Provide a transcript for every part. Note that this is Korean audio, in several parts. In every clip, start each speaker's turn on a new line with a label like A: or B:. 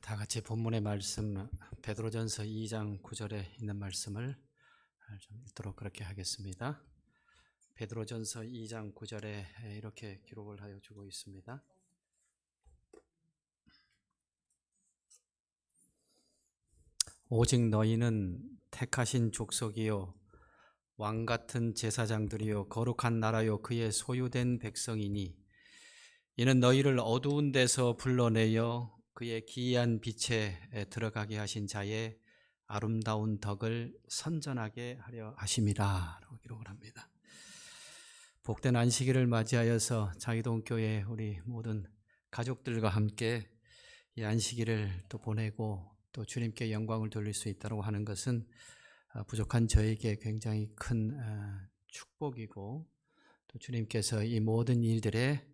A: 다 같이 본문의 말씀 베드로전서 2장 9절에 있는 말씀을 좀 읽도록 그렇게 하겠습니다. 베드로전서 2장 9절에 이렇게 기록을 하여 주고 있습니다. 오직 너희는 택하신 족속이요 왕 같은 제사장들이요 거룩한 나라요 그의 소유된 백성이니 이는 너희를 어두운 데서 불러내어 그의 기이한 빛에 들어가게 하신 자의 아름다운 덕을 선전하게 하려 하심이라 라고 기록을 합니다. 복된 안식일을 맞이하여서 장희동교회 우리 모든 가족들과 함께 이 안식일을 또 보내고 또 주님께 영광을 돌릴 수 있다고 하는 것은 부족한 저에게 굉장히 큰 축복이고 또 주님께서 이 모든 일들에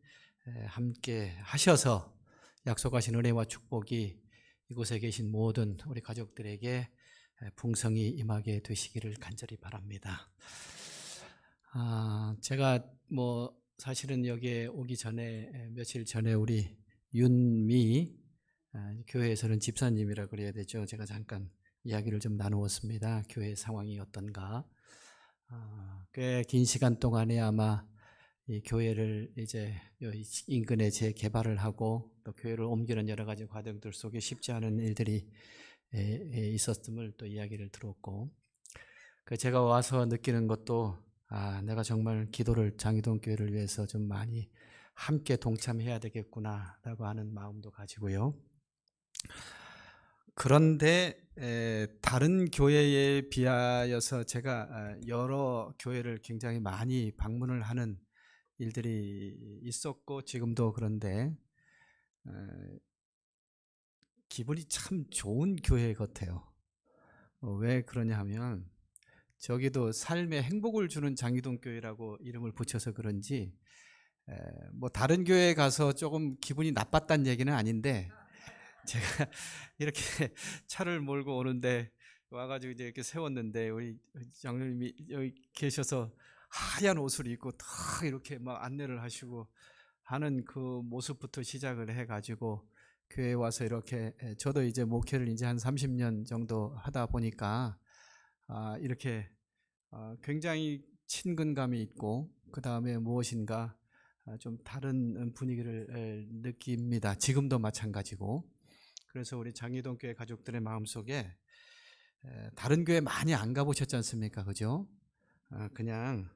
A: 함께 하셔서 약속하신 은혜와 축복이 이곳에 계신 모든 우리 가족들에게 풍성히 임하게 되시기를 간절히 바랍니다. 제가 사실은 여기에 오기 전에 며칠 전에 우리 윤미 교회에서는 집사님이라 그래야 되죠. 제가 잠깐 이야기를 좀 나누었습니다. 교회 상황이 어떤가. 꽤 긴 시간 동안에 아마 이 교회를 이제 인근에 재개발을 하고 또 교회를 옮기는 여러 가지 과정들 속에 쉽지 않은 일들이 있었음을 또 이야기를 들었고, 제가 와서 느끼는 것도 내가 정말 기도를 장희동 교회를 위해서 좀 많이 함께 동참해야 되겠구나라고 하는 마음도 가지고요. 그런데 다른 교회에 비하여서 제가 여러 교회를 굉장히 많이 방문을 하는 일들이 있었고 지금도 그런데 기분이 참 좋은 교회 같아요. 왜 그러냐 하면 저기도 삶에 행복을 주는 장희동 교회라고 이름을 붙여서 그런지 다른 교회에 가서 조금 기분이 나빴다는 얘기는 아닌데 제가 이렇게 차를 몰고 오는데 와가지고 이제 이렇게 세웠는데 우리 장로님이 여기 계셔서 하얀 옷을 입고 다 이렇게 막 안내를 하시고 하는 그 모습부터 시작을 해가지고 교회에 와서 이렇게 저도 이제 목회를 이제 한 30년 정도 하다 보니까 이렇게 굉장히 친근감이 있고 그 다음에 무엇인가 좀 다른 분위기를 느낍니다. 지금도 마찬가지고. 그래서 우리 장희동 교회 가족들의 마음속에 다른 교회 많이 안 가보셨지 않습니까? 그죠? 그냥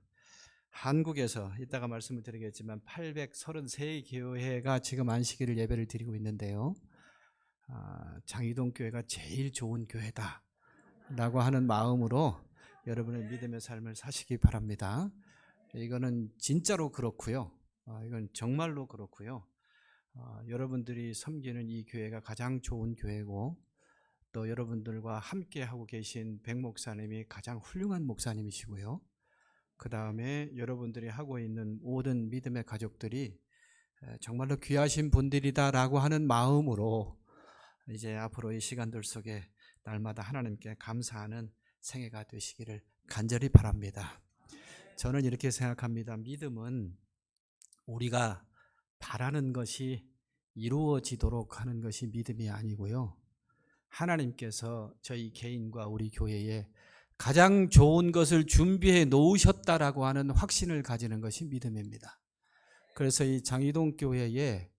A: 한국에서 이따가 말씀을 드리겠지만 833교회가 지금 안식일을 예배를 드리고 있는데요. 장희동 교회가 제일 좋은 교회다 라고 하는 마음으로 여러분의 믿음의 삶을 사시기 바랍니다. 이거는 진짜로 그렇고요. 이건 정말로 그렇고요. 여러분들이 섬기는 이 교회가 가장 좋은 교회고 또 여러분들과 함께 하고 계신 백 목사님이 가장 훌륭한 목사님이시고요. 그 다음에 여러분들이 하고 있는 모든 믿음의 가족들이 정말로 귀하신 분들이다라고 하는 마음으로 이제 앞으로 이 시간들 속에 날마다 하나님께 감사하는 생애가 되시기를 간절히 바랍니다. 저는 이렇게 생각합니다. 믿음은 우리가 바라는 것이 이루어지도록 하는 것이 믿음이 아니고요. 하나님께서 저희 개인과 우리 교회에 가장 좋은 것을 준비해 놓으셨다라고 하는 확신을 가지는 것이 믿음입니다. 그래서 이 장희동 교회에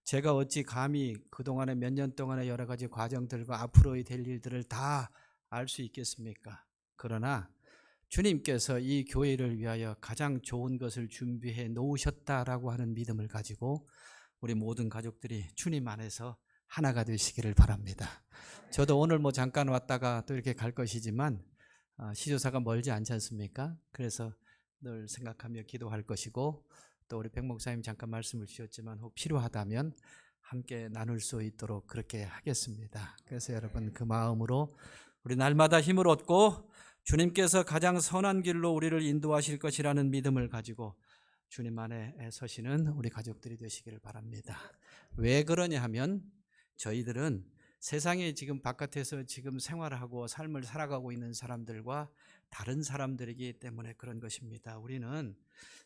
A: 제가 어찌 감히 그동안에 몇 년 동안의 여러 가지 과정들과 앞으로의 될 일들을 다 알 수 있겠습니까? 그러나 주님께서 이 교회를 위하여 가장 좋은 것을 준비해 놓으셨다라고 하는 믿음을 가지고 우리 모든 가족들이 주님 안에서 하나가 되시기를 바랍니다. 저도 오늘 잠깐 왔다가 또 이렇게 갈 것이지만 시조사가 멀지 않지 않습니까? 그래서 늘 생각하며 기도할 것이고 또 우리 백 목사님 잠깐 말씀을 주셨지만 혹 필요하다면 함께 나눌 수 있도록 그렇게 하겠습니다. 그래서 여러분 그 마음으로 우리 날마다 힘을 얻고 주님께서 가장 선한 길로 우리를 인도하실 것이라는 믿음을 가지고 주님 안에 서시는 우리 가족들이 되시기를 바랍니다. 왜 그러냐 하면 저희들은 세상에 지금 바깥에서 지금 생활하고 삶을 살아가고 있는 사람들과 다른 사람들이기 때문에 그런 것입니다. 우리는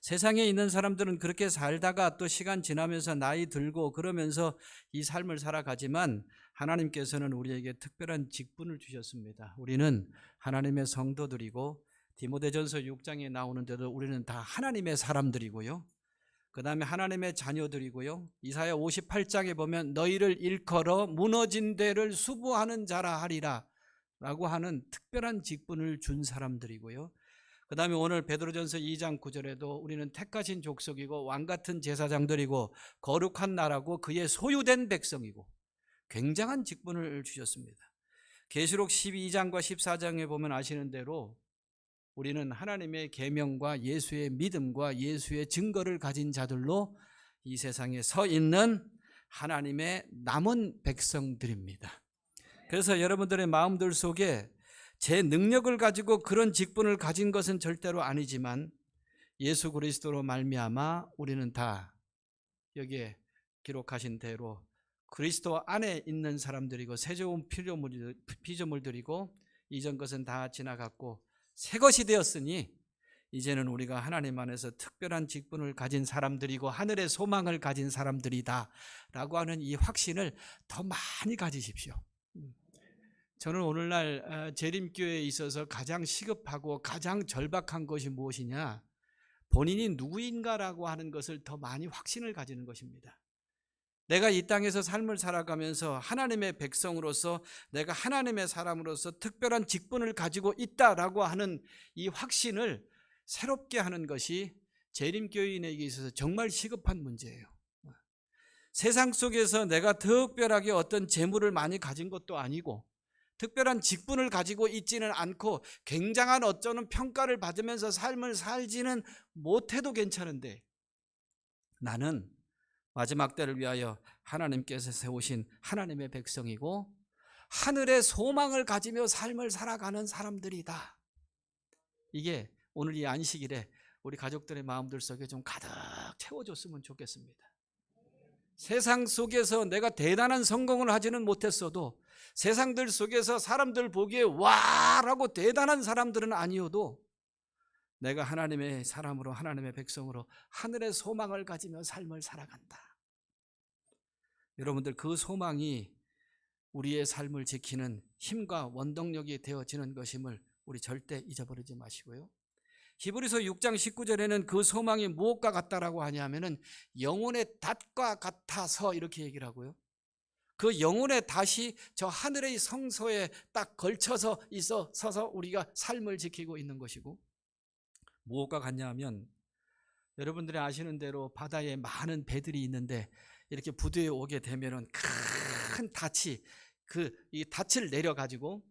A: 세상에 있는 사람들은 그렇게 살다가 또 시간 지나면서 나이 들고 그러면서 이 삶을 살아가지만 하나님께서는 우리에게 특별한 직분을 주셨습니다. 우리는 하나님의 성도들이고 디모데전서 6장에 나오는데도 우리는 다 하나님의 사람들이고요. 그 다음에 하나님의 자녀들이고요. 이사야 58장에 보면 너희를 일컬어 무너진 데를 수부하는 자라 하리라 라고 하는 특별한 직분을 준 사람들이고요. 그 다음에 오늘 베드로전서 2장 9절에도 우리는 택하신 족속이고 왕같은 제사장들이고 거룩한 나라고 그의 소유된 백성이고 굉장한 직분을 주셨습니다. 계시록 12장과 14장에 보면 아시는 대로 우리는 하나님의 계명과 예수의 믿음과 예수의 증거를 가진 자들로 이 세상에 서 있는 하나님의 남은 백성들입니다. 그래서 여러분들의 마음들 속에 제 능력을 가지고 그런 직분을 가진 것은 절대로 아니지만 예수 그리스도로 말미암아 우리는 다 여기에 기록하신 대로 그리스도 안에 있는 사람들이고 새 좋은 피조물들이고 이전 것은 다 지나갔고 새 것이 되었으니 이제는 우리가 하나님 안에서 특별한 직분을 가진 사람들이고 하늘의 소망을 가진 사람들이다 라고 하는 이 확신을 더 많이 가지십시오. 저는 오늘날 재림교회에 있어서 가장 시급하고 가장 절박한 것이 무엇이냐, 본인이 누구인가라고 하는 것을 더 많이 확신을 가지는 것입니다. 내가 이 땅에서 삶을 살아가면서 하나님의 백성으로서 내가 하나님의 사람으로서 특별한 직분을 가지고 있다라고 하는 이 확신을 새롭게 하는 것이 재림교인에게 있어서 정말 시급한 문제예요. 세상 속에서 내가 특별하게 어떤 재물을 많이 가진 것도 아니고 특별한 직분을 가지고 있지는 않고 굉장한 어쩌는 평가를 받으면서 삶을 살지는 못해도 괜찮은데 나는 마지막 때를 위하여 하나님께서 세우신 하나님의 백성이고 하늘의 소망을 가지며 삶을 살아가는 사람들이다. 이게 오늘 이 안식일에 우리 가족들의 마음들 속에 좀 가득 채워줬으면 좋겠습니다. 세상 속에서 내가 대단한 성공을 하지는 못했어도 세상들 속에서 사람들 보기에 와라고 대단한 사람들은 아니어도 내가 하나님의 사람으로 하나님의 백성으로 하늘의 소망을 가지며 삶을 살아간다. 여러분들 그 소망이 우리의 삶을 지키는 힘과 원동력이 되어지는 것임을 우리 절대 잊어버리지 마시고요. 히브리서 6장 19절에는 그 소망이 무엇과 같다라고 하냐면은 영혼의 닷과 같아서 이렇게 얘기를 하고요. 그 영혼의 닷이 저 하늘의 성소에 딱 걸쳐서 서서 우리가 삶을 지키고 있는 것이고 무엇과 같냐 하면 여러분들이 아시는 대로 바다에 많은 배들이 있는데 이렇게 부두에 오게 되면은 큰 닻이 이 닻을 내려 가지고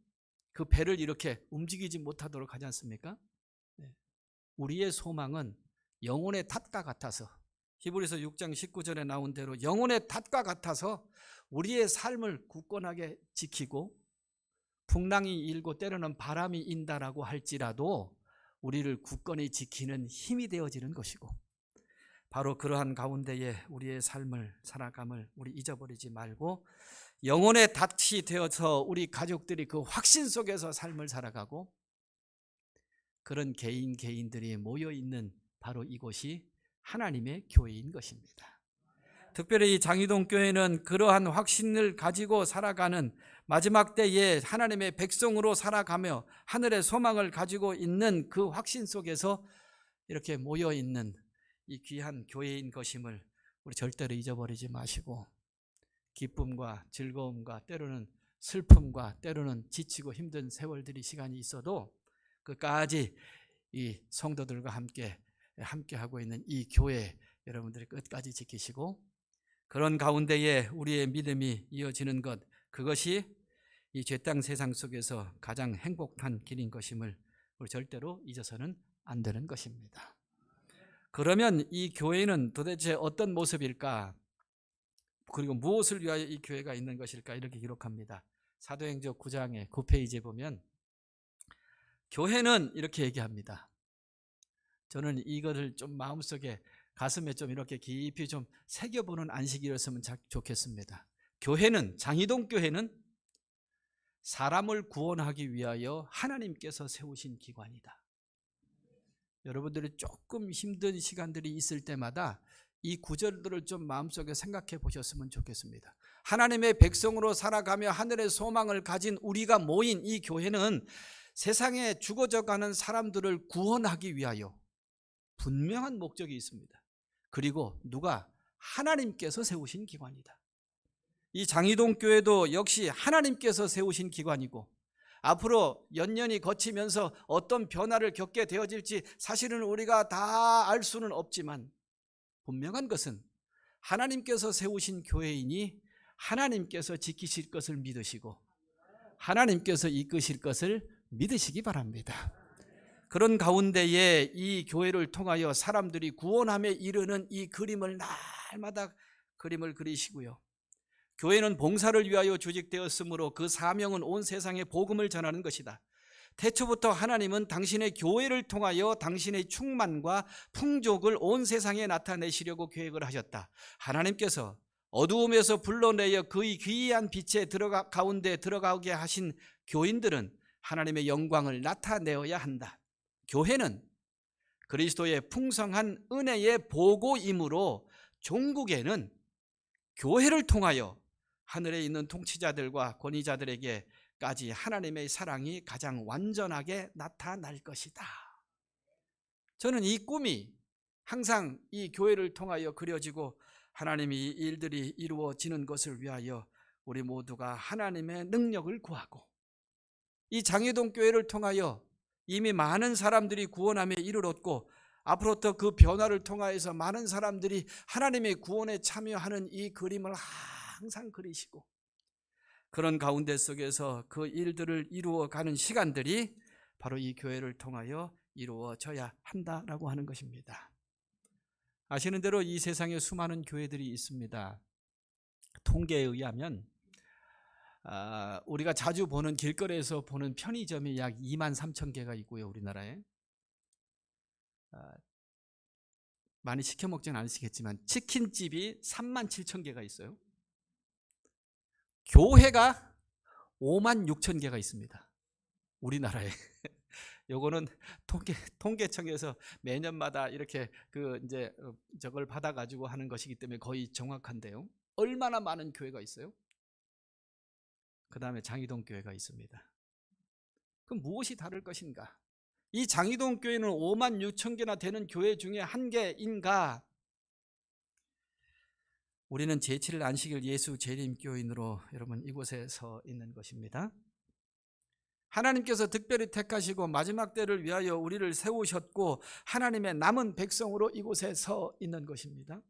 A: 그 배를 이렇게 움직이지 못하도록 하지 않습니까? 우리의 소망은 영혼의 닷과 같아서 히브리서 6장 19절에 나온 대로 영혼의 닷과 같아서 우리의 삶을 굳건하게 지키고 풍랑이 일고 때로는 바람이 인다라고 할지라도 우리를 굳건히 지키는 힘이 되어지는 것이고 바로 그러한 가운데에 우리의 삶을 살아감을 우리 잊어버리지 말고 영혼의 닷이 되어서 우리 가족들이 그 확신 속에서 삶을 살아가고 그런 개인들이 모여있는 바로 이곳이 하나님의 교회인 것입니다. 특별히 이 장희동 교회는 그러한 확신을 가지고 살아가는 마지막 때에 하나님의 백성으로 살아가며 하늘의 소망을 가지고 있는 그 확신 속에서 이렇게 모여있는 이 귀한 교회인 것임을 우리 절대로 잊어버리지 마시고 기쁨과 즐거움과 때로는 슬픔과 때로는 지치고 힘든 세월들이 시간이 있어도 끝까지 이 성도들과 함께하고 있는 이 교회 여러분들이 끝까지 지키시고 그런 가운데에 우리의 믿음이 이어지는 것 그것이 이 죄땅 세상 속에서 가장 행복한 길인 것임을 우리 절대로 잊어서는 안 되는 것입니다. 그러면 이 교회는 도대체 어떤 모습일까? 그리고 무엇을 위하여 이 교회가 있는 것일까? 이렇게 기록합니다. 사도행전 9장의 9페이지에 보면 교회는 이렇게 얘기합니다. 저는 이거를 좀 마음속에 가슴에 좀 이렇게 깊이 좀 새겨보는 안식이었으면 좋겠습니다. 교회는 장희동 교회는 사람을 구원하기 위하여 하나님께서 세우신 기관이다. 여러분들이 조금 힘든 시간들이 있을 때마다 이 구절들을 좀 마음속에 생각해 보셨으면 좋겠습니다. 하나님의 백성으로 살아가며 하늘의 소망을 가진 우리가 모인 이 교회는 세상에 죽어져가는 사람들을 구원하기 위하여 분명한 목적이 있습니다. 그리고 누가? 하나님께서 세우신 기관이다. 이 장이동 교회도 역시 하나님께서 세우신 기관이고 앞으로 연년이 거치면서 어떤 변화를 겪게 되어질지 사실은 우리가 다 알 수는 없지만 분명한 것은 하나님께서 세우신 교회이니 하나님께서 지키실 것을 믿으시고 하나님께서 이끄실 것을 믿으시기 바랍니다. 그런 가운데에 이 교회를 통하여 사람들이 구원함에 이르는 이 그림을 날마다 그림을 그리시고요. 교회는 봉사를 위하여 조직되었으므로 그 사명은 온 세상에 복음을 전하는 것이다. 태초부터 하나님은 당신의 교회를 통하여 당신의 충만과 풍족을 온 세상에 나타내시려고 계획을 하셨다. 하나님께서 어두움에서 불러내어 그의 귀한 빛의 가운데 들어가게 하신 교인들은 하나님의 영광을 나타내어야 한다. 교회는 그리스도의 풍성한 은혜의 보고이므로 종국에는 교회를 통하여 하늘에 있는 통치자들과 권위자들에게까지 하나님의 사랑이 가장 완전하게 나타날 것이다. 저는 이 꿈이 항상 이 교회를 통하여 그려지고 하나님이 이 일들이 이루어지는 것을 위하여 우리 모두가 하나님의 능력을 구하고 이 장애동 교회를 통하여 이미 많은 사람들이 구원함에 이르렀고 앞으로부터 그 변화를 통하여서 많은 사람들이 하나님의 구원에 참여하는 이 그림을 항상 그리시고 그런 가운데 속에서 그 일들을 이루어가는 시간들이 바로 이 교회를 통하여 이루어져야 한다라고 하는 것입니다. 아시는 대로 이 세상에 수많은 교회들이 있습니다. 통계에 의하면 우리가 자주 보는 길거리에서 보는 편의점이 약 2만 3천 개가 있고요. 우리나라에 많이 시켜 먹지는 않으시겠지만 치킨집이 3만 7천 개가 있어요. 교회가 5만 6천 개가 있습니다. 우리나라에. 요거는 통계청에서 매년마다 이렇게 저걸 받아가지고 하는 것이기 때문에 거의 정확한데요. 얼마나 많은 교회가 있어요? 그 다음에 장이동 교회가 있습니다. 그럼 무엇이 다를 것인가? 이 장이동 교회는 5만 6천 개나 되는 교회 중에 한 개인가? 우리는 제7일 안식일 예수 재림교인으로 여러분 이곳에 서 있는 것입니다. 하나님께서 특별히 택하시고 마지막 때를 위하여 우리를 세우셨고 하나님의 남은 백성으로 이곳에 서 있는 것입니다.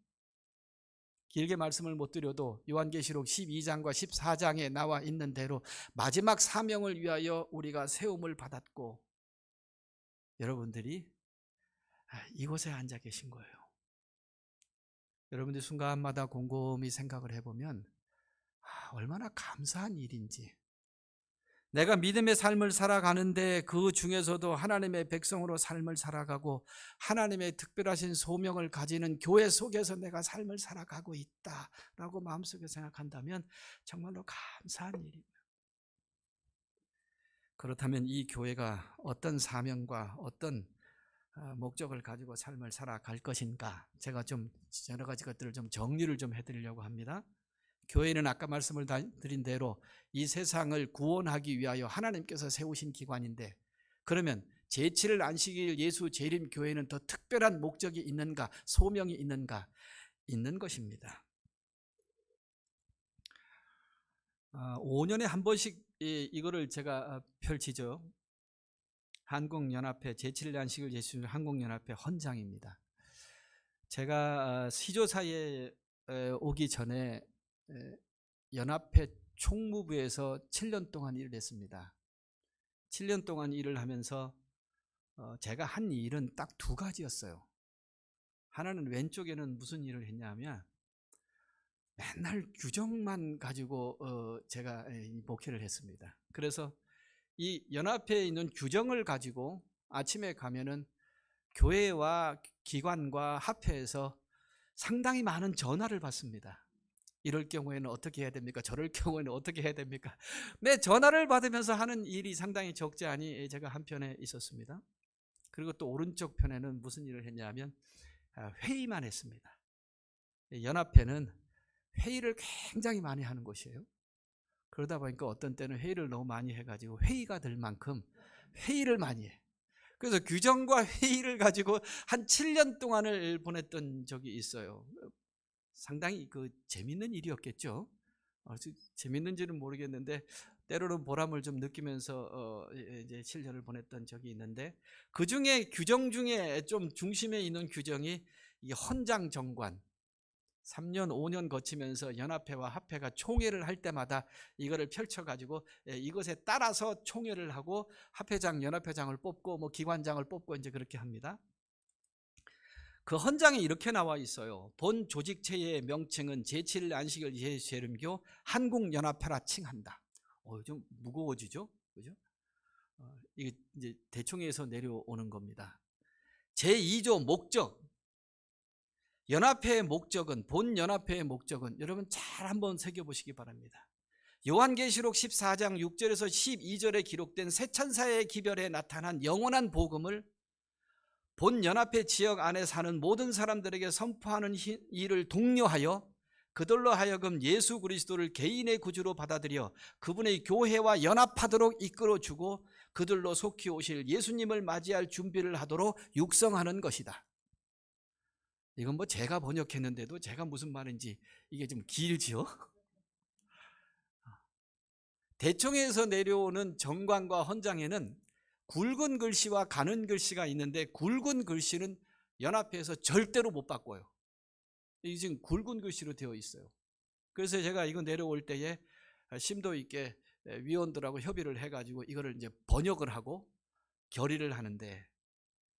A: 길게 말씀을 못 드려도 요한계시록 12장과 14장에 나와 있는 대로 마지막 사명을 위하여 우리가 세움을 받았고 여러분들이 이곳에 앉아 계신 거예요. 여러분들이 순간마다 곰곰이 생각을 해보면 얼마나 감사한 일인지, 내가 믿음의 삶을 살아가는데 그 중에서도 하나님의 백성으로 삶을 살아가고 하나님의 특별하신 소명을 가지는 교회 속에서 내가 삶을 살아가고 있다라고 마음속에 생각한다면 정말로 감사한 일입니다. 그렇다면 이 교회가 어떤 사명과 어떤 목적을 가지고 삶을 살아갈 것인가, 제가 좀 여러 가지 것들을 좀 정리를 좀 해드리려고 합니다. 교회는 아까 말씀을 드린 대로 이 세상을 구원하기 위하여 하나님께서 세우신 기관인데, 그러면 제7일 안식일 예수 재림 교회는 더 특별한 목적이 있는가, 소명이 있는가? 있는 것입니다. 5년에 한 번씩 이거를 제가 펼치죠. 한국연합회 제7일 안식일 예수 한국연합회 헌장입니다. 제가 시조사에 오기 전에 연합회 총무부에서 7년 동안 일을 했습니다. 7년 동안 일을 하면서 제가 한 일은 딱 두 가지였어요. 하나는 왼쪽에는 무슨 일을 했냐면 맨날 규정만 가지고 제가 목회를 했습니다. 그래서 이 연합회에 있는 규정을 가지고 아침에 가면은 교회와 기관과 합회에서 상당히 많은 전화를 받습니다. 이럴 경우에는 어떻게 해야 됩니까? 저럴 경우에는 어떻게 해야 됩니까? 매 전화를 받으면서 하는 일이 상당히 적지 않이 제가 한편에 있었습니다. 그리고 또 오른쪽 편에는 무슨 일을 했냐면 회의만 했습니다. 연합회는 회의를 굉장히 많이 하는 곳이에요. 그러다 보니까 어떤 때는 회의를 너무 많이 해가지고 회의가 될 만큼 회의를 많이 해. 그래서 규정과 회의를 가지고 한 7년 동안을 보냈던 적이 있어요. 상당히 재밌는 일이었겠죠. 재밌는지는 모르겠는데 때로는 보람을 좀 느끼면서 이제 7년을 보냈던 적이 있는데, 그 중에 규정 중에 좀 중심에 있는 규정이 이 헌장 정관. 3년 5년 거치면서 연합회와 합회가 총회를 할 때마다 이거를 펼쳐가지고 이것에 따라서 총회를 하고 합회장, 연합회장을 뽑고 뭐 기관장을 뽑고 이제 그렇게 합니다. 그 헌장에 이렇게 나와 있어요. 본 조직체의 명칭은 제7일 안식일 예수재림교 한국연합회라 칭한다. 좀 무거워지죠, 그죠? 이게 이제 대총회에서 내려오는 겁니다. 제2조 목적. 연합회의 목적은, 본 연합회의 목적은 여러분 잘 한번 새겨보시기 바랍니다. 요한계시록 14장 6절에서 12절에 기록된 새 천사의 기별에 나타난 영원한 복음을 본 연합회 지역 안에 사는 모든 사람들에게 선포하는 일을 독려하여 그들로 하여금 예수 그리스도를 개인의 구주로 받아들여 그분의 교회와 연합하도록 이끌어주고 그들로 속히 오실 예수님을 맞이할 준비를 하도록 육성하는 것이다. 이건 뭐 제가 번역했는데도 제가 무슨 말인지 이게 좀 길지요. 대총회에서 내려오는 정관과 헌장에는 굵은 글씨와 가는 글씨가 있는데, 굵은 글씨는 연합회에서 절대로 못 바꿔요. 이게 지금 굵은 글씨로 되어 있어요. 그래서 제가 이거 내려올 때에 심도 있게 위원들하고 협의를 해가지고 이거를 이제 번역을 하고 결의를 하는데,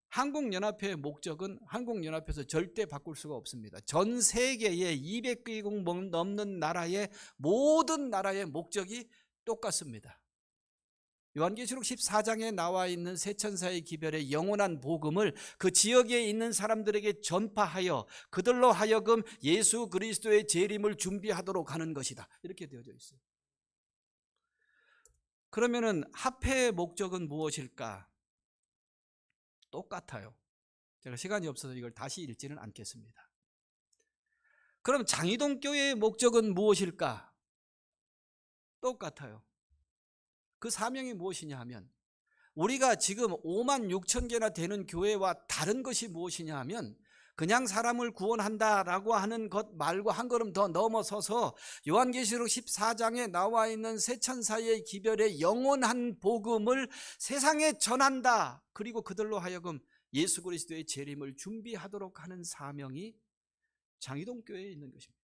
A: 한국연합회의 목적은 한국연합회에서 절대 바꿀 수가 없습니다. 전 세계의 200개국 넘는 나라의 모든 나라의 목적이 똑같습니다. 요한계시록 14장에 나와 있는 새 천사의 기별의 영원한 복음을 그 지역에 있는 사람들에게 전파하여 그들로 하여금 예수 그리스도의 재림을 준비하도록 하는 것이다. 이렇게 되어져 있어요. 그러면은 합회의 목적은 무엇일까? 똑같아요. 제가 시간이 없어서 이걸 다시 읽지는 않겠습니다. 그럼 장이동 교회의 목적은 무엇일까? 똑같아요. 그 사명이 무엇이냐 하면, 우리가 지금 5만 6천 개나 되는 교회와 다른 것이 무엇이냐 하면, 그냥 사람을 구원한다라고 하는 것 말고 한 걸음 더 넘어서서 요한계시록 14장에 나와 있는 새 천사의 기별의 영원한 복음을 세상에 전한다. 그리고 그들로 하여금 예수 그리스도의 재림을 준비하도록 하는 사명이 장이동 교회에 있는 것입니다.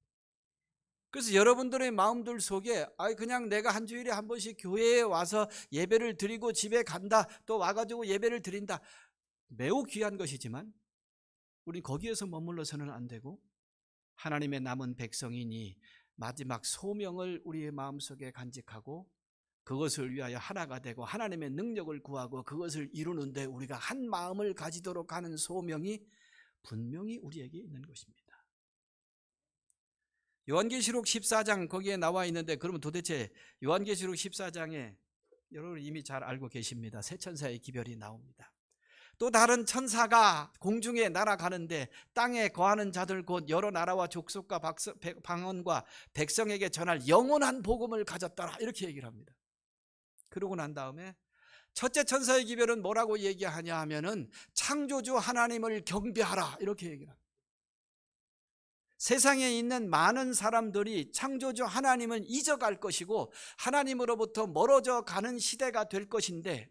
A: 그래서 여러분들의 마음들 속에 그냥 내가 한 주일에 한 번씩 교회에 와서 예배를 드리고 집에 간다, 또 와가지고 예배를 드린다, 매우 귀한 것이지만 우린 거기에서 머물러서는 안 되고 하나님의 남은 백성이니 마지막 소명을 우리의 마음속에 간직하고 그것을 위하여 하나가 되고 하나님의 능력을 구하고 그것을 이루는데 우리가 한 마음을 가지도록 하는 소명이 분명히 우리에게 있는 것입니다. 요한계시록 14장 거기에 나와 있는데, 그러면 도대체 요한계시록 14장에 여러분 이미 잘 알고 계십니다. 새 천사의 기별이 나옵니다. 또 다른 천사가 공중에 날아가는데 땅에 거하는 자들 곧 여러 나라와 족속과 방언과 백성에게 전할 영원한 복음을 가졌더라, 이렇게 얘기를 합니다. 그러고 난 다음에 첫째 천사의 기별은 뭐라고 얘기하냐 하면은 창조주 하나님을 경배하라, 이렇게 얘기를 합니다. 세상에 있는 많은 사람들이 창조주 하나님은 잊어갈 것이고 하나님으로부터 멀어져 가는 시대가 될 것인데,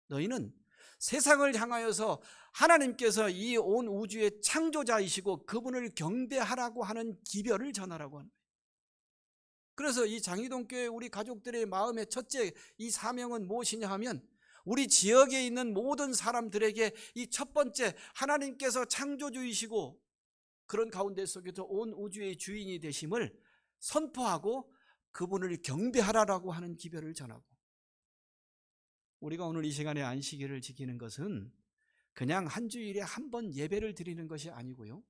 A: 너희는 세상을 향하여서 하나님께서 이 온 우주의 창조자이시고 그분을 경배하라고 하는 기별을 전하라고 합니다. 그래서 이 장이동 교회 우리 가족들의 마음의 첫째 이 사명은 무엇이냐 하면, 우리 지역에 있는 모든 사람들에게 이 첫 번째 하나님께서 창조주이시고 그런 가운데 속에서 온 우주의 주인이 되심을 선포하고 그분을 경배하라라고 하는 기별을 전하고, 우리가 오늘 이 시간에 안식일을 지키는 것은 그냥 한 주일에 한 번 예배를 드리는 것이 아니고요,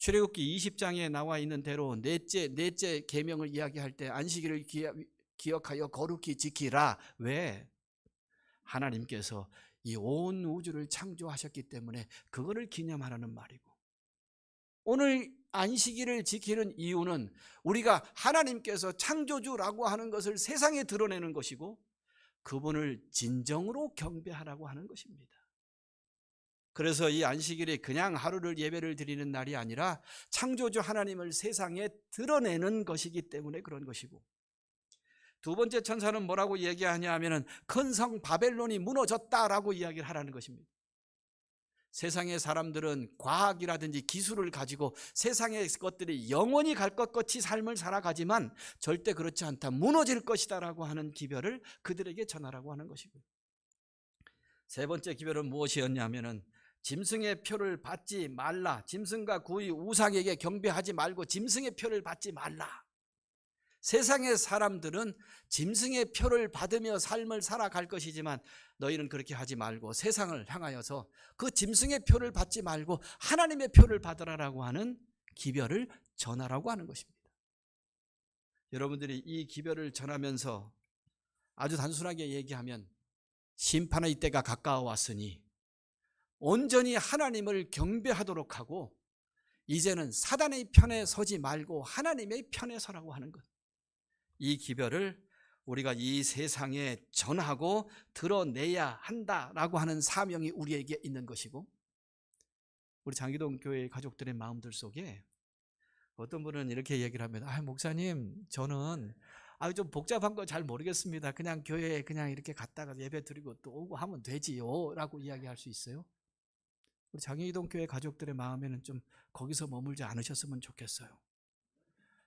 A: 출애굽기 20장에 나와 있는 대로 넷째 계명을 이야기할 때 안식일을 기억하여 거룩히 지키라. 왜? 하나님께서 이 온 우주를 창조하셨기 때문에 그거를 기념하라는 말이고, 오늘 안식일을 지키는 이유는 우리가 하나님께서 창조주라고 하는 것을 세상에 드러내는 것이고 그분을 진정으로 경배하라고 하는 것입니다. 그래서 이 안식일이 그냥 하루를 예배를 드리는 날이 아니라 창조주 하나님을 세상에 드러내는 것이기 때문에 그런 것이고, 두 번째 천사는 뭐라고 얘기하냐 하면은 큰 성 바벨론이 무너졌다라고 이야기를 하라는 것입니다. 세상의 사람들은 과학이라든지 기술을 가지고 세상의 것들이 영원히 갈 것 같이 삶을 살아가지만 절대 그렇지 않다, 무너질 것이다라고 하는 기별을 그들에게 전하라고 하는 것이고요. 세 번째 기별은 무엇이었냐면은 짐승의 표를 받지 말라. 짐승과 구의 우상에게 경배하지 말고 짐승의 표를 받지 말라. 세상의 사람들은 짐승의 표를 받으며 삶을 살아갈 것이지만 너희는 그렇게 하지 말고 세상을 향하여서 그 짐승의 표를 받지 말고 하나님의 표를 받으라라고 하는 기별을 전하라고 하는 것입니다. 여러분들이 이 기별을 전하면서 아주 단순하게 얘기하면 심판의 때가 가까워 왔으니 온전히 하나님을 경배하도록 하고 이제는 사단의 편에 서지 말고 하나님의 편에 서라고 하는 것, 이 기별을 우리가 이 세상에 전하고 드러내야 한다라고 하는 사명이 우리에게 있는 것이고, 우리 장기동 교회 가족들의 마음들 속에 어떤 분은 이렇게 얘기를 합니다. 목사님, 저는 좀 복잡한 거 잘 모르겠습니다. 그냥 교회에 그냥 이렇게 갔다가 예배 드리고 또 오고 하면 되지요 라고 이야기할 수 있어요. 우리 장기동 교회 가족들의 마음에는 좀 거기서 머물지 않으셨으면 좋겠어요.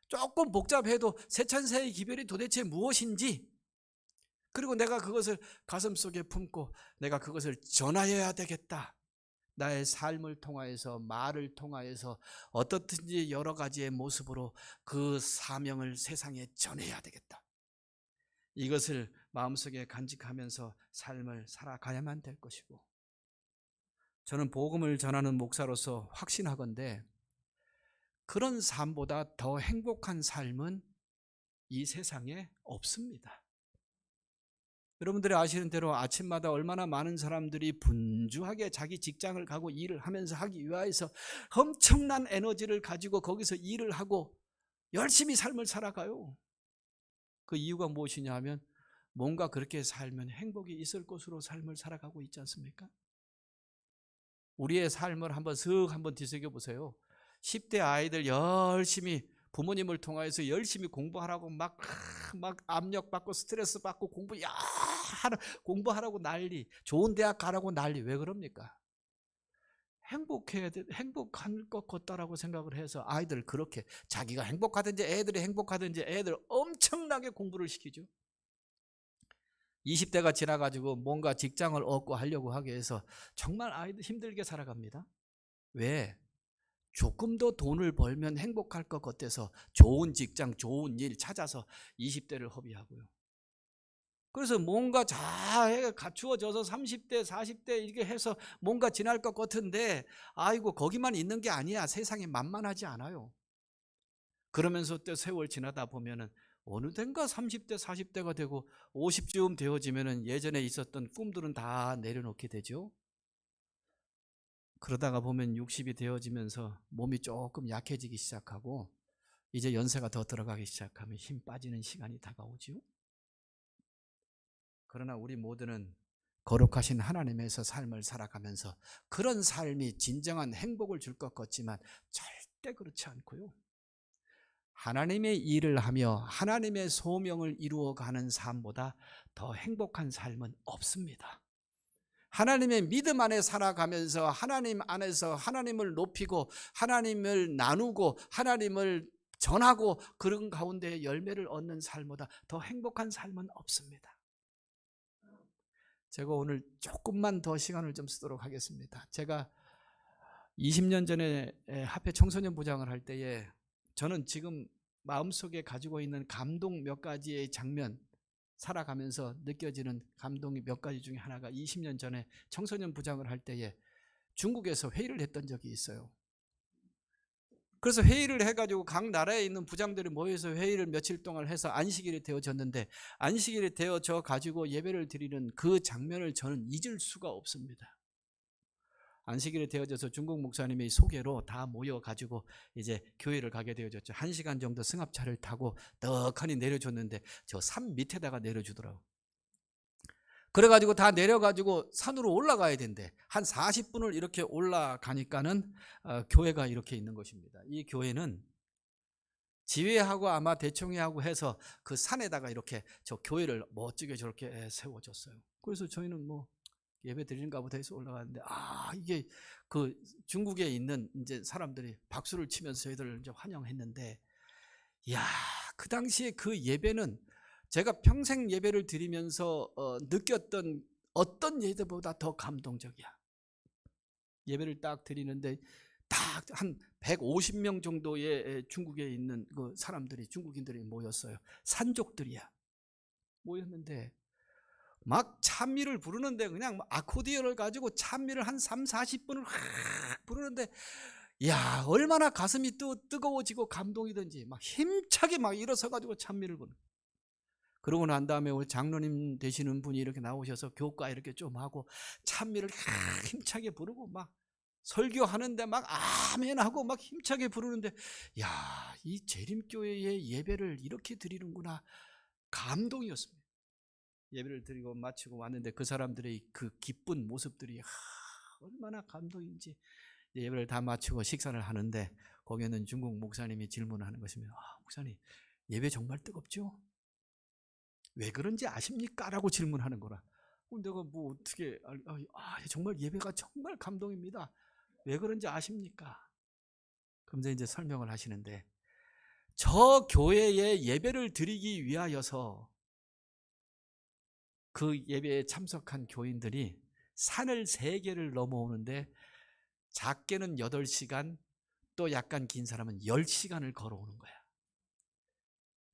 A: 조금 복잡해도 세천세의 기별이 도대체 무엇인지, 그리고 내가 그것을 가슴속에 품고 내가 그것을 전하여야 되겠다. 나의 삶을 통하여서, 말을 통하여서 어떻든지 여러 가지의 모습으로 그 사명을 세상에 전해야 되겠다. 이것을 마음속에 간직하면서 삶을 살아가야만 될 것이고, 저는 복음을 전하는 목사로서 확신하건대 그런 삶보다 더 행복한 삶은 이 세상에 없습니다. 여러분들이 아시는 대로 아침마다 얼마나 많은 사람들이 분주하게 자기 직장을 가고 일을 하면서 하기 위해서 엄청난 에너지를 가지고 거기서 일을 하고 열심히 삶을 살아가요. 그 이유가 무엇이냐 하면 뭔가 그렇게 살면 행복이 있을 것으로 삶을 살아가고 있지 않습니까? 우리의 삶을 한번 뒤새겨 보세요. 10대 아이들 열심히 부모님을 통해서 열심히 공부하라고 막 압력받고 스트레스 받고 공부하라고 난리, 좋은 대학 가라고 난리. 왜 그럽니까? 행복할 것 같다라고 생각을 해서 아이들 그렇게 자기가 행복하든지 애들이 행복하든지 애들 엄청나게 공부를 시키죠. 20대가 지나가지고 뭔가 직장을 얻고 하려고 하기 위해서 정말 아이들 힘들게 살아갑니다. 왜? 조금 더 돈을 벌면 행복할 것 같아서 좋은 직장, 좋은 일 찾아서 20대를 허비하고요. 그래서 뭔가 잘 갖추어져서 30대, 40대 이렇게 해서 뭔가 지날 것 같은데 아이고 거기만 있는 게 아니야. 세상이 만만하지 않아요. 그러면서 또 세월 지나다 보면은 어느샌가 30대, 40대가 되고 50쯤 되어지면은 예전에 있었던 꿈들은 다 내려놓게 되죠. 그러다가 보면 60이 되어지면서 몸이 조금 약해지기 시작하고 이제 연세가 더 들어가기 시작하면 힘 빠지는 시간이 다가오죠. 그러나 우리 모두는 거룩하신 하나님에서 삶을 살아가면서 그런 삶이 진정한 행복을 줄 것 같지만 절대 그렇지 않고요. 하나님의 일을 하며 하나님의 소명을 이루어가는 삶보다 더 행복한 삶은 없습니다. 하나님의 믿음 안에 살아가면서 하나님 안에서 하나님을 높이고 하나님을 나누고 하나님을 전하고 그런 가운데 열매를 얻는 삶보다 더 행복한 삶은 없습니다. 제가 오늘 조금만 더 시간을 좀 쓰도록 하겠습니다. 제가 20년 전에 합회 청소년 부장을 할 때에 저는 지금 마음속에 가지고 있는 감동 몇 가지의 장면, 살아가면서 느껴지는 감동이 몇 가지 중에 하나가 20년 전에 청소년 부장을 할 때에 중국에서 회의를 했던 적이 있어요. 그래서 회의를 해가지고 각 나라에 있는 부장들이 모여서 회의를 며칠 동안 해서 안식일이 되어졌는데, 안식일이 되어져 가지고 예배를 드리는 그 장면을 저는 잊을 수가 없습니다. 안식일이 되어져서 중국 목사님의 소개로 다 모여가지고 이제 교회를 가게 되어졌죠. 1시간 정도 승합차를 타고 떡하니 내려줬는데 저 산 밑에다가 내려주더라고. 그래가지고 다 내려가지고 산으로 올라가야 된대. 한 40분을 이렇게 올라가니까는 교회가 이렇게 있는 것입니다. 이 교회는 지회하고 아마 대총회하고 해서 그 산에다가 이렇게 저 교회를 멋지게 저렇게 세워줬어요. 그래서 저희는 뭐 예배 드리는가 보다 해서 올라갔는데, 이게 그 중국에 있는 이제 사람들이 박수를 치면서 저희들을 이제 환영했는데, 이야, 그 당시에 그 예배는 제가 평생 예배를 드리면서 느꼈던 어떤 예배보다 더 감동적이야. 예배를 딱 드리는데 딱 한 150명 정도의 중국에 있는 그 사람들이, 중국인들이 모였어요. 산족들이야. 모였는데 막 찬미를 부르는데 그냥 아코디언을 가지고 찬미를 한 3, 40분을 확 부르는데, 야, 얼마나 가슴이 뜨거워지고 감동이든지 막 힘차게 막 일어서 가지고 찬미를 부르는. 그러고 난 다음에 우리 장로님 되시는 분이 이렇게 나오셔서 교과 이렇게 좀 하고 찬미를 힘차게 부르고 막 설교하는데 막 아멘 하고 막 힘차게 부르는데, 야, 이 재림교회의 예배를 이렇게 드리는구나. 감동이었습니다. 예배를 드리고 마치고 왔는데 그 사람들의 그 기쁜 모습들이 얼마나 감동인지. 예배를 다 마치고 식사를 하는데 거기에는 중국 목사님이 질문하는 것입니다. 목사님, 예배 정말 뜨겁죠? 왜 그런지 아십니까? 라고 질문하는 거라. 내가 뭐 어떻게 정말 예배가 정말 감동입니다. 왜 그런지 아십니까? 그러면서 이제 설명을 하시는데, 저 교회에 예배를 드리기 위하여서 그 예배에 참석한 교인들이 산을 3개를 넘어오는데 작게는 8시간, 또 약간 긴 사람은 10시간을 걸어오는 거야.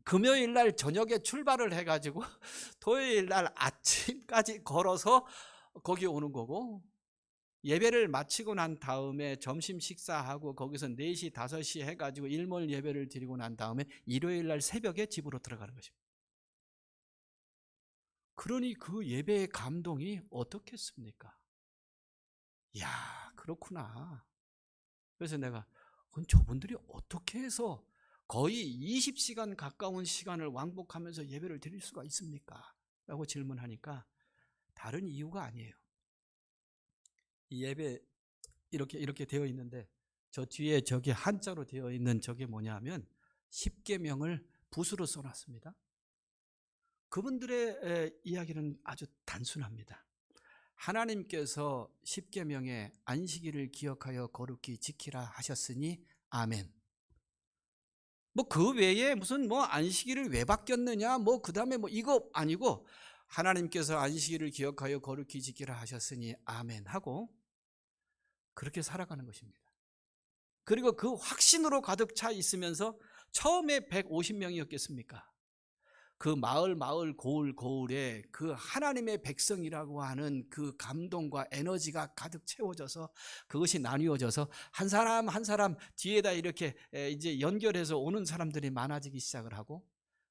A: 금요일 날 저녁에 출발을 해가지고 토요일 날 아침까지 걸어서 거기 오는 거고, 예배를 마치고 난 다음에 점심 식사하고 거기서 4시, 5시 해가지고 일몰 예배를 드리고 난 다음에 일요일 날 새벽에 집으로 들어가는 것입니다. 그러니 그 예배의 감동이 어떻겠습니까? 이야, 그렇구나. 그래서 내가 저분들이 어떻게 해서 거의 20시간 가까운 시간을 왕복하면서 예배를 드릴 수가 있습니까? 라고 질문하니까 다른 이유가 아니에요. 이 예배 이렇게 되어 있는데 저 뒤에 저기 한자로 되어 있는 저게 뭐냐면 10계명을 붓으로 써놨습니다. 그분들의 이야기는 아주 단순합니다. 하나님께서 10계명에 안식일을 기억하여 거룩히 지키라 하셨으니 아멘. 뭐 그 외에 무슨 뭐 안식일을 왜 바뀌었느냐, 뭐 그다음에 뭐 이거 아니고, 하나님께서 안식일을 기억하여 거룩히 지키라 하셨으니 아멘 하고 그렇게 살아가는 것입니다. 그리고 그 확신으로 가득 차 있으면서 처음에 150명이었겠습니까? 그 마을 고을에 그 하나님의 백성이라고 하는 그 감동과 에너지가 가득 채워져서 그것이 나뉘어져서 한 사람 한 사람 뒤에다 이렇게 이제 연결해서 오는 사람들이 많아지기 시작을 하고,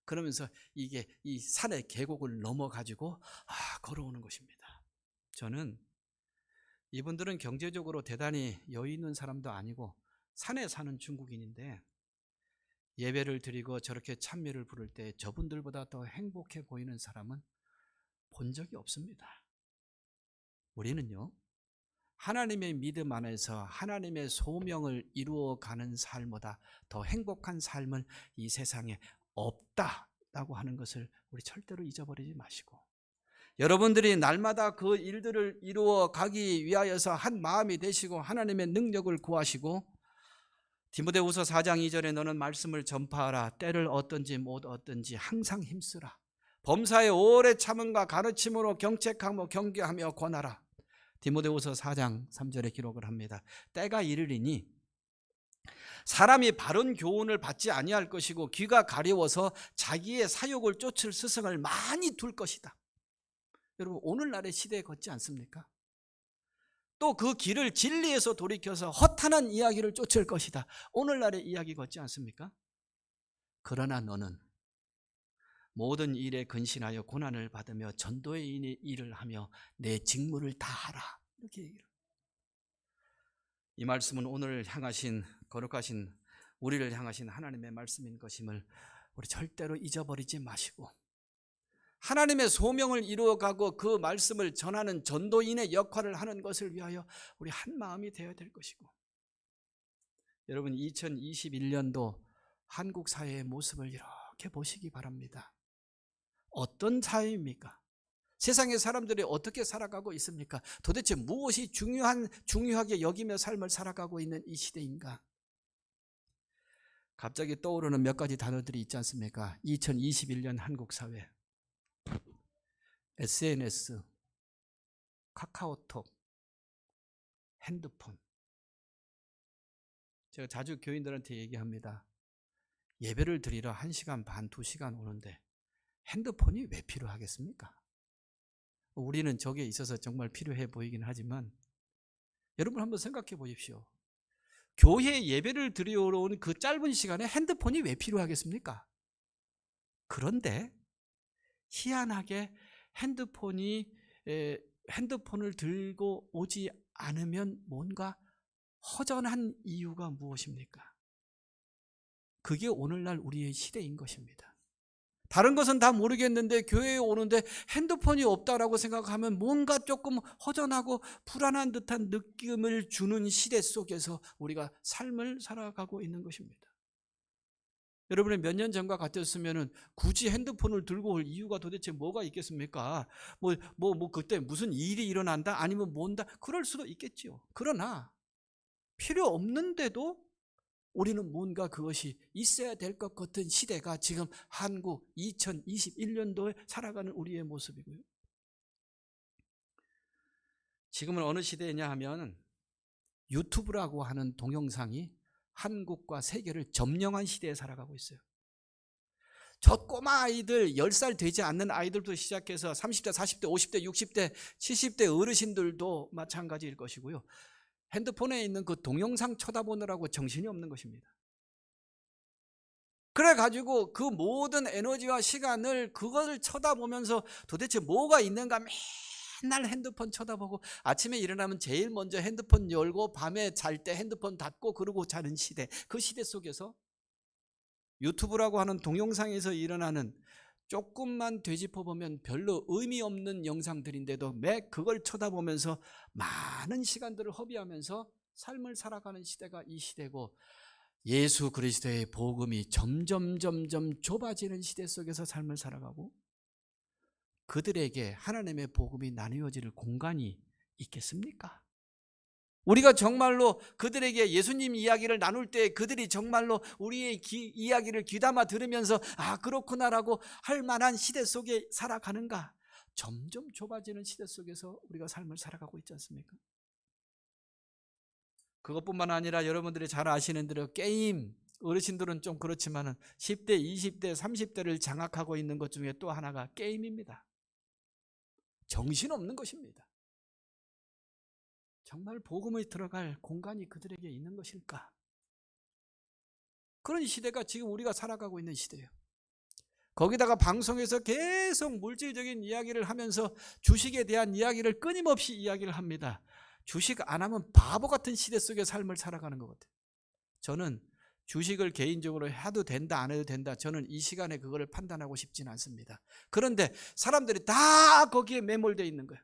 A: 그러면서 이게 이 산의 계곡을 넘어 가지고 걸어오는 것입니다. 저는 이분들은 경제적으로 대단히 여유 있는 사람도 아니고 산에 사는 중국인인데 예배를 드리고 저렇게 찬미를 부를 때 저분들보다 더 행복해 보이는 사람은 본 적이 없습니다. 우리는요, 하나님의 믿음 안에서 하나님의 소명을 이루어가는 삶보다 더 행복한 삶은 이 세상에 없다라고 하는 것을 우리 절대로 잊어버리지 마시고, 여러분들이 날마다 그 일들을 이루어 가기 위하여서 한 마음이 되시고 하나님의 능력을 구하시고, 디모데후서 4장 2절에 너는 말씀을 전파하라. 때를 얻든지 못 얻든지 항상 힘쓰라. 범사에 오래 참음과 가르침으로 경책하며 경계하며 권하라. 디모데후서 4장 3절에 기록을 합니다. 때가 이르리니 사람이 바른 교훈을 받지 아니할 것이고 귀가 가려워서 자기의 사욕을 쫓을 스승을 많이 둘 것이다. 여러분, 오늘날의 시대에 걷지 않습니까? 또 그 길을 진리에서 돌이켜서 허탄한 이야기를 쫓을 것이다. 오늘날의 이야기 같지 않습니까? 그러나 너는 모든 일에 근신하여 고난을 받으며 전도의 일을 하며 내 직무를 다하라. 이렇게 얘기를. 이 말씀은 오늘 향하신 거룩하신 우리를 향하신 하나님의 말씀인 것임을 우리 절대로 잊어버리지 마시고, 하나님의 소명을 이루어가고 그 말씀을 전하는 전도인의 역할을 하는 것을 위하여 우리 한 마음이 되어야 될 것이고, 여러분 2021년도 한국 사회의 모습을 이렇게 보시기 바랍니다. 어떤 사회입니까? 세상의 사람들이 어떻게 살아가고 있습니까? 도대체 무엇이 중요하게 여기며 삶을 살아가고 있는 이 시대인가? 갑자기 떠오르는 몇 가지 단어들이 있지 않습니까? 2021년 한국 사회. SNS, 카카오톡, 핸드폰. 제가 자주 교인들한테 얘기합니다. 예배를 드리러 1시간 반, 2시간 오는데 핸드폰이 왜 필요하겠습니까? 우리는 저게 있어서 정말 필요해 보이긴 하지만 여러분 한번 생각해 보십시오. 교회 예배를 드리러 온 그 짧은 시간에 핸드폰이 왜 필요하겠습니까? 그런데 희한하게 핸드폰을 들고 오지 않으면 뭔가 허전한 이유가 무엇입니까? 그게 오늘날 우리의 시대인 것입니다. 다른 것은 다 모르겠는데 교회에 오는데 핸드폰이 없다라고 생각하면 뭔가 조금 허전하고 불안한 듯한 느낌을 주는 시대 속에서 우리가 삶을 살아가고 있는 것입니다. 여러분이 몇 년 전과 같았으면 굳이 핸드폰을 들고 올 이유가 도대체 뭐가 있겠습니까? 그때 무슨 일이 일어난다? 아니면 뭔다? 그럴 수도 있겠지요. 그러나 필요 없는데도 우리는 뭔가 그것이 있어야 될 것 같은 시대가 지금 한국 2021년도에 살아가는 우리의 모습이고요. 지금은 어느 시대냐 하면 유튜브라고 하는 동영상이 한국과 세계를 점령한 시대에 살아가고 있어요. 저 꼬마 아이들 10살 되지 않는 아이들부터 시작해서 30대, 40대, 50대, 60대, 70대 어르신들도 마찬가지일 것이고요. 핸드폰에 있는 그 동영상 쳐다보느라고 정신이 없는 것입니다. 그래가지고 그 모든 에너지와 시간을 그것을 쳐다보면서 도대체 뭐가 있는가 맨날 핸드폰 쳐다보고 아침에 일어나면 제일 먼저 핸드폰 열고 밤에 잘 때 핸드폰 닫고 그러고 자는 시대, 그 시대 속에서 유튜브라고 하는 동영상에서 일어나는 조금만 되짚어보면 별로 의미 없는 영상들인데도 매 그걸 쳐다보면서 많은 시간들을 허비하면서 삶을 살아가는 시대가 이 시대고, 예수 그리스도의 복음이 점점 좁아지는 시대 속에서 삶을 살아가고, 그들에게 하나님의 복음이 나누어질 공간이 있겠습니까? 우리가 정말로 그들에게 예수님 이야기를 나눌 때 그들이 정말로 우리의 이야기를 귀담아 들으면서 아 그렇구나라고 할 만한 시대 속에 살아가는가? 점점 좁아지는 시대 속에서 우리가 삶을 살아가고 있지 않습니까? 그것뿐만 아니라 여러분들이 잘 아시는 대로 게임, 어르신들은 좀 그렇지만 10대, 20대, 30대를 장악하고 있는 것 중에 또 하나가 게임입니다. 정신없는 것입니다. 정말 복음이 들어갈 공간이 그들에게 있는 것일까? 그런 시대가 지금 우리가 살아가고 있는 시대예요. 거기다가 방송에서 계속 물질적인 이야기를 하면서 주식에 대한 이야기를 끊임없이 이야기를 합니다. 주식 안 하면 바보 같은 시대 속의 삶을 살아가는 것 같아요. 저는 주식을 개인적으로 해도 된다 안 해도 된다, 저는 이 시간에 그거를 판단하고 싶지는 않습니다. 그런데 사람들이 다 거기에 매몰되어 있는 거예요.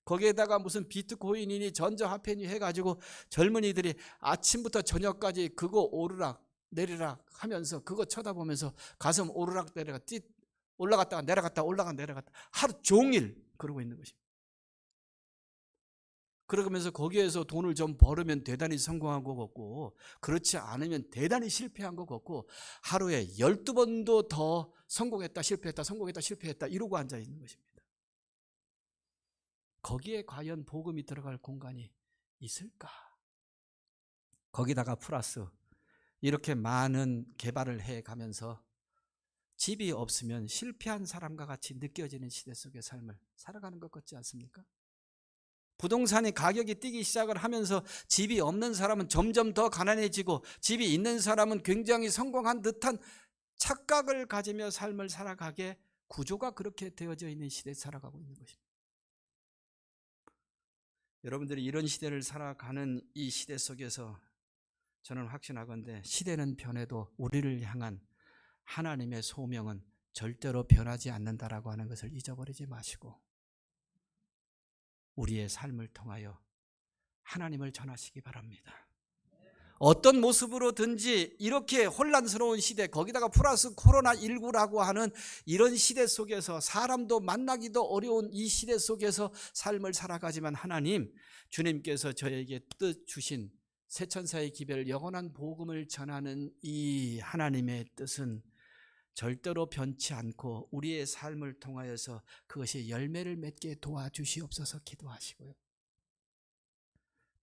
A: 거기에다가 무슨 비트코인이니 전자화폐니 해가지고 젊은이들이 아침부터 저녁까지 그거 오르락 내리락 하면서 그거 쳐다보면서 가슴 오르락 내리락 올라갔다가 내려갔다 올라갔다 내려갔다 하루 종일 그러고 있는 것입니다. 그러면서 거기에서 돈을 좀 벌으면 대단히 성공한 것 같고, 그렇지 않으면 대단히 실패한 것 같고, 하루에 12번도 더 성공했다 실패했다 성공했다 실패했다 이러고 앉아 있는 것입니다. 거기에 과연 복음이 들어갈 공간이 있을까? 거기다가 플러스 이렇게 많은 개발을 해가면서 집이 없으면 실패한 사람과 같이 느껴지는 시대 속의 삶을 살아가는 것 같지 않습니까? 부동산의 가격이 뛰기 시작을 하면서 집이 없는 사람은 점점 더 가난해지고 집이 있는 사람은 굉장히 성공한 듯한 착각을 가지며 삶을 살아가게 구조가 그렇게 되어져 있는 시대에 살아가고 있는 것입니다. 여러분들이 이런 시대를 살아가는 이 시대 속에서 저는 확신하건대 시대는 변해도 우리를 향한 하나님의 소명은 절대로 변하지 않는다라고 하는 것을 잊어버리지 마시고 우리의 삶을 통하여 하나님을 전하시기 바랍니다. 어떤 모습으로든지 이렇게 혼란스러운 시대, 거기다가 플러스 코로나19라고 하는 이런 시대 속에서 사람도 만나기도 어려운 이 시대 속에서 삶을 살아가지만 하나님, 주님께서 저에게 뜻 주신 새천사의 기별 영원한 복음을 전하는 이 하나님의 뜻은 절대로 변치 않고 우리의 삶을 통하여서 그것이 열매를 맺게 도와주시옵소서 기도하시고요.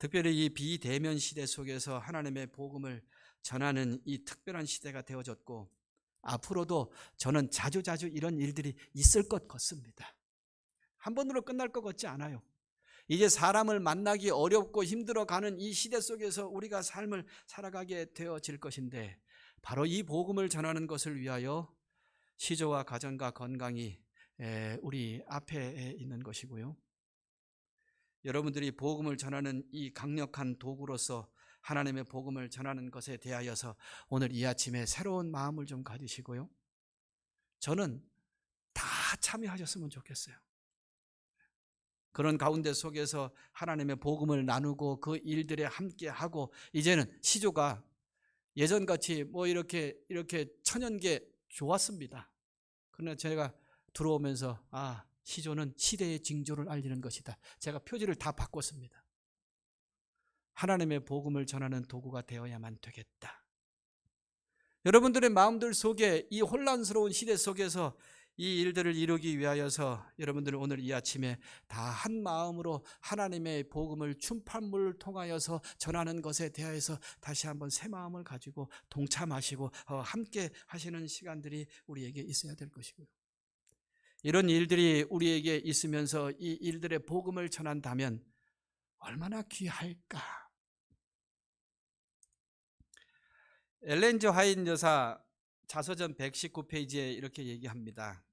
A: 특별히 이 비대면 시대 속에서 하나님의 복음을 전하는 이 특별한 시대가 되어졌고 앞으로도 저는 자주자주 이런 일들이 있을 것 같습니다. 한 번으로 끝날 것 같지 않아요. 이제 사람을 만나기 어렵고 힘들어가는 이 시대 속에서 우리가 삶을 살아가게 되어질 것인데 바로 이 복음을 전하는 것을 위하여 시조와 가정과 건강이 우리 앞에 있는 것이고요. 여러분들이 복음을 전하는 이 강력한 도구로서 하나님의 복음을 전하는 것에 대하여서 오늘 이 아침에 새로운 마음을 좀 가지시고요. 저는 다 참여하셨으면 좋겠어요. 그런 가운데 속에서 하나님의 복음을 나누고 그 일들에 함께하고 이제는 시조가 예전같이 뭐 이렇게 천연계 좋았습니다. 그러나 제가 들어오면서 시조는 시대의 징조를 알리는 것이다. 제가 표지를 다 바꿨습니다. 하나님의 복음을 전하는 도구가 되어야만 되겠다. 여러분들의 마음들 속에 이 혼란스러운 시대 속에서 이 일들을 이루기 위하여서 여러분들은 오늘 이 아침에 다 한 마음으로 하나님의 복음을 춤판물을 통하여서 전하는 것에 대하여서 다시 한번 새 마음을 가지고 동참하시고 함께 하시는 시간들이 우리에게 있어야 될 것이고요. 이런 일들이 우리에게 있으면서 이 일들의 복음을 전한다면 얼마나 귀할까. 엘렌 G 화이트 여사 자서전 119페이지에 이렇게 얘기합니다.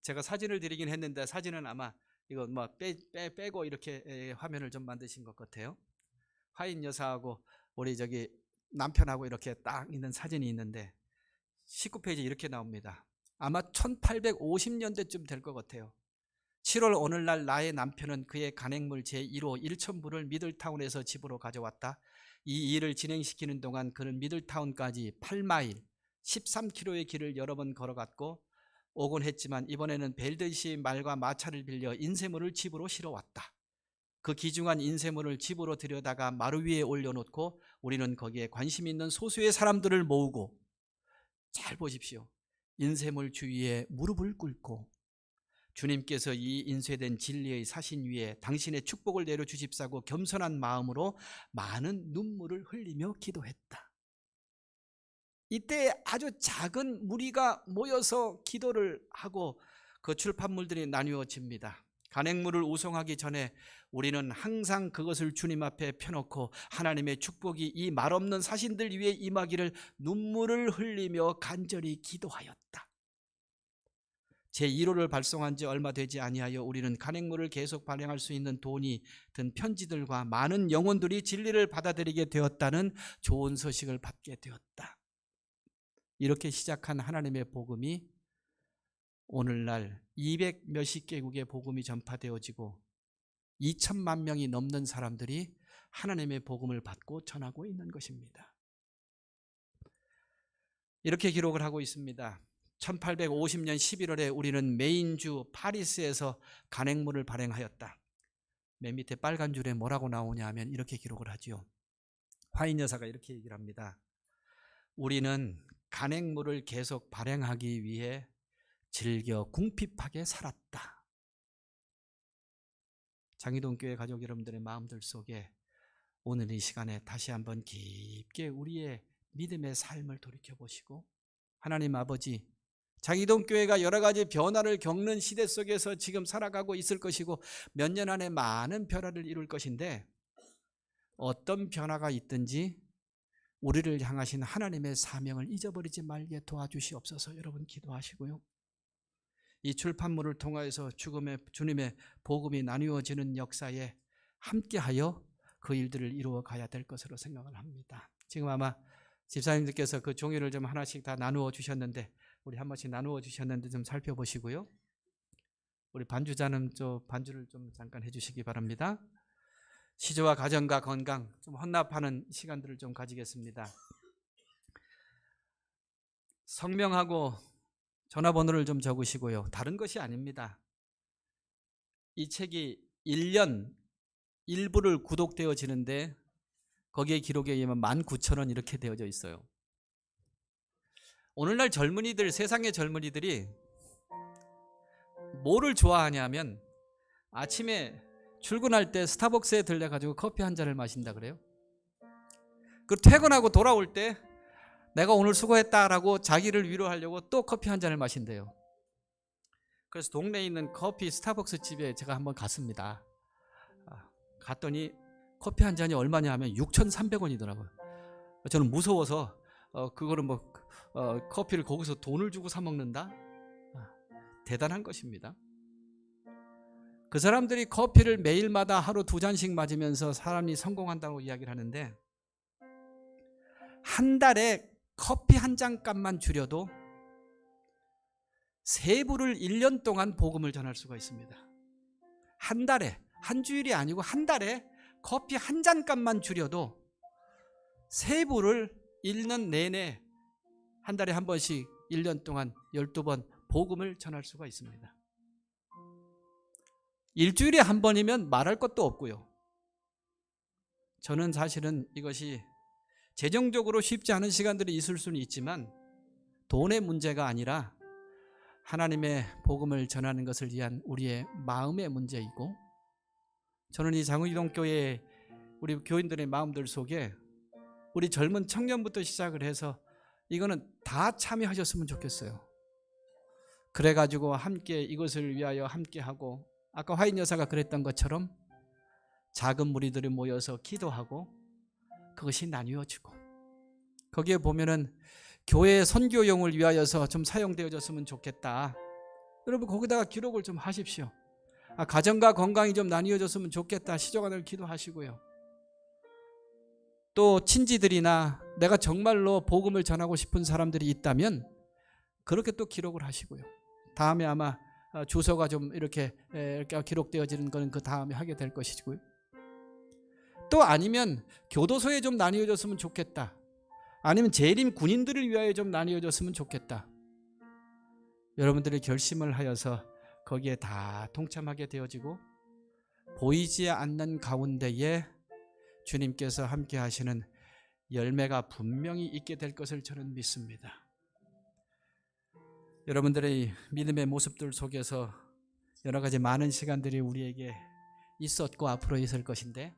A: 제가 사진을 드리긴 했는데 사진은 아마 이거 뭐 빼고 이렇게 화면을 좀 만드신 것 같아요. 화이트 여사하고 우리 저기 남편하고 이렇게 딱 있는 사진이 있는데 19페이지 이렇게 나옵니다. 아마 1850년대쯤 될 것 같아요. 7월 오늘날 나의 남편은 그의 간행물 제1호 1,000부를 미들타운에서 집으로 가져왔다. 이 일을 진행시키는 동안 그는 미들타운까지 8마일 13km의 길을 여러 번 걸어갔고 오곤 했지만 이번에는 벨드시 말과 마차를 빌려 인쇄물을 집으로 실어왔다. 그 귀중한 인쇄물을 집으로 들여다가 마루 위에 올려놓고 우리는 거기에 관심 있는 소수의 사람들을 모으고 잘 보십시오. 인쇄물 주위에 무릎을 꿇고 주님께서 이 인쇄된 진리의 사신 위에 당신의 축복을 내려주십사고 겸손한 마음으로 많은 눈물을 흘리며 기도했다. 이때 아주 작은 무리가 모여서 기도를 하고 그 출판물들이 나뉘어집니다. 간행물을 우송하기 전에 우리는 항상 그것을 주님 앞에 펴놓고 하나님의 축복이 이 말없는 사신들 위에 임하기를 눈물을 흘리며 간절히 기도하였다. 제1호를 발송한 지 얼마 되지 아니하여 우리는 간행물을 계속 발행할 수 있는 돈이 든 편지들과 많은 영혼들이 진리를 받아들이게 되었다는 좋은 소식을 받게 되었다. 이렇게 시작한 하나님의 복음이 오늘날 200 몇십 개국의 복음이 전파되어지고 2천만 명이 넘는 사람들이 하나님의 복음을 받고 전하고 있는 것입니다. 이렇게 기록을 하고 있습니다. 1850년 11월에 우리는 메인주 파리스에서 간행물을 발행하였다. 맨 밑에 빨간 줄에 뭐라고 나오냐 하면 이렇게 기록을 하죠. 화인 여사가 이렇게 얘기를 합니다. 우리는 간행물을 계속 발행하기 위해 즐겨 궁핍하게 살았다. 장희동교회 가족 여러분들의 마음들 속에 오늘 이 시간에 다시 한번 깊게 우리의 믿음의 삶을 돌이켜보시고 하나님 아버지 장이동교회가 여러 가지 변화를 겪는 시대 속에서 지금 살아가고 있을 것이고 몇 년 안에 많은 변화를 이룰 것인데, 어떤 변화가 있든지 우리를 향하신 하나님의 사명을 잊어버리지 말게 도와주시옵소서. 여러분 기도하시고요. 이 출판물을 통하여서 주님의 복음이 나누어지는 역사에 함께하여 그 일들을 이루어 가야 될 것으로 생각을 합니다. 지금 아마 집사님들께서 그 종이를 좀 하나씩 다 나누어 주셨는데, 우리 한 번씩 나누어 주셨는데 좀 살펴보시고요. 우리 반주자는 반주를 좀 잠깐 해주시기 바랍니다. 시조와 가정과 건강 좀 헌납하는 시간들을 좀 가지겠습니다. 성명하고 전화번호를 좀 적으시고요. 다른 것이 아닙니다. 이 책이 1년 1부를 구독되어지는데 거기에 기록에 의하면 19,000원 이렇게 되어져 있어요. 오늘날 젊은이들, 세상의 젊은이들이 뭐를 좋아하냐면 아침에 출근할 때 스타벅스에 들려가지고 커피 한 잔을 마신다 그래요. 그 퇴근하고 돌아올 때 내가 오늘 수고했다라고 자기를 위로하려고 또 커피 한 잔을 마신대요. 그래서 동네에 있는 커피 스타벅스 집에 제가 한번 갔습니다. 갔더니 커피 한 잔이 얼마냐 하면 6,300원이더라고요. 저는 무서워서 그거를 커피를 거기서 돈을 주고 사 먹는다? 대단한 것입니다. 그 사람들이 커피를 매일마다 하루 2잔씩 맞으면서 사람이 성공한다고 이야기를 하는데, 한 달에 커피 한 잔 값만 줄여도 3부를 1년 동안 복음을 전할 수가 있습니다. 한 달에, 한 주일이 아니고 한 달에 커피 한 잔 값만 줄여도 3부를 1년 내내 한 달에 한 번씩 1년 동안 12번 복음을 전할 수가 있습니다. 일주일에 한 번이면 말할 것도 없고요. 저는 사실은 이것이 재정적으로 쉽지 않은 시간들이 있을 수는 있지만 돈의 문제가 아니라 하나님의 복음을 전하는 것을 위한 우리의 마음의 문제이고, 저는 이 장의동교회 우리 교인들의 마음들 속에 우리 젊은 청년부터 시작을 해서 이거는 다 참여하셨으면 좋겠어요. 그래가지고 함께 이것을 위하여 함께하고, 아까 화인 여사가 그랬던 것처럼 작은 무리들이 모여서 기도하고 그것이 나뉘어지고, 거기에 보면은 교회 선교용을 위하여서 좀 사용되어졌으면 좋겠다. 여러분 거기다가 기록을 좀 하십시오. 가정과 건강이 좀 나뉘어졌으면 좋겠다. 시조간을 기도하시고요. 또 친지들이나 내가 정말로 복음을 전하고 싶은 사람들이 있다면 그렇게 또 기록을 하시고요. 다음에 아마 주소가 좀 이렇게 기록되어지는 것은 그 다음에 하게 될 것이고요. 또 아니면 교도소에 좀 나뉘어졌으면 좋겠다. 아니면 재림 군인들을 위하여 좀 나뉘어졌으면 좋겠다. 여러분들이 결심을 하여서 거기에 다 동참하게 되어지고, 보이지 않는 가운데에 주님께서 함께 하시는 열매가 분명히 있게 될 것을 저는 믿습니다. 여러분들의 믿음의 모습들 속에서 여러 가지 많은 시간들이 우리에게 있었고 앞으로 있을 것인데,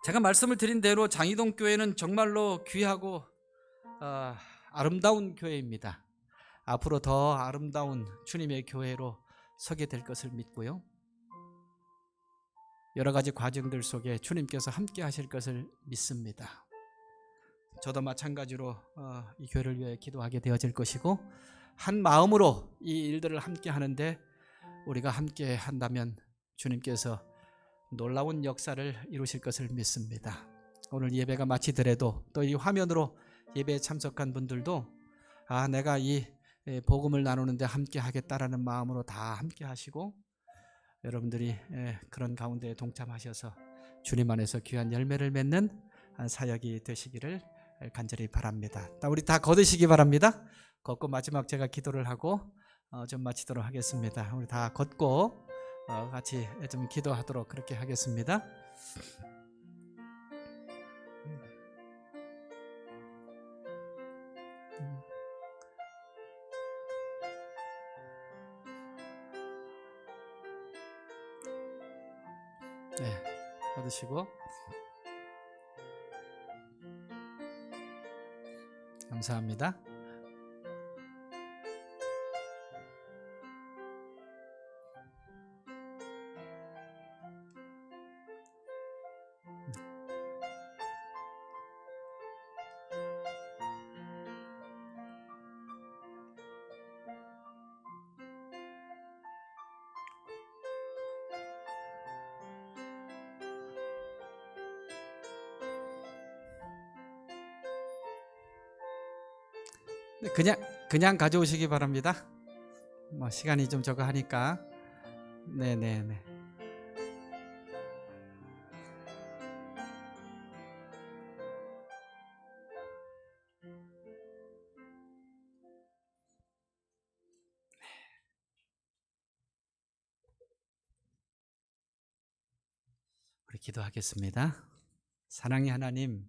A: 제가 말씀을 드린 대로 장이동 교회는 정말로 귀하고 아름다운 교회입니다. 앞으로 더 아름다운 주님의 교회로 서게 될 것을 믿고요. 여러 가지 과정들 속에 주님께서 함께 하실 것을 믿습니다. 저도 마찬가지로 이 교회를 위해 기도하게 되어질 것이고, 한 마음으로 이 일들을 함께 하는데 우리가 함께 한다면 주님께서 놀라운 역사를 이루실 것을 믿습니다. 오늘 예배가 마치더라도 또 이 화면으로 예배에 참석한 분들도 내가 이 복음을 나누는데 함께 하겠다라는 마음으로 다 함께 하시고, 여러분들이 그런 가운데 동참하셔서 주님 안에서 귀한 열매를 맺는 사역이 되시기를 간절히 바랍니다. 우리 다 거두시기 바랍니다. 걷고 마지막 제가 기도를 하고 좀 마치도록 하겠습니다. 우리 다 걷고 같이 좀 기도하도록 그렇게 하겠습니다. 네, 받으시고 감사합니다. 그냥 가져오시기 바랍니다. 뭐 시간이 좀 저거 하니까. 네네네. 우리 기도하겠습니다. 사랑의 하나님,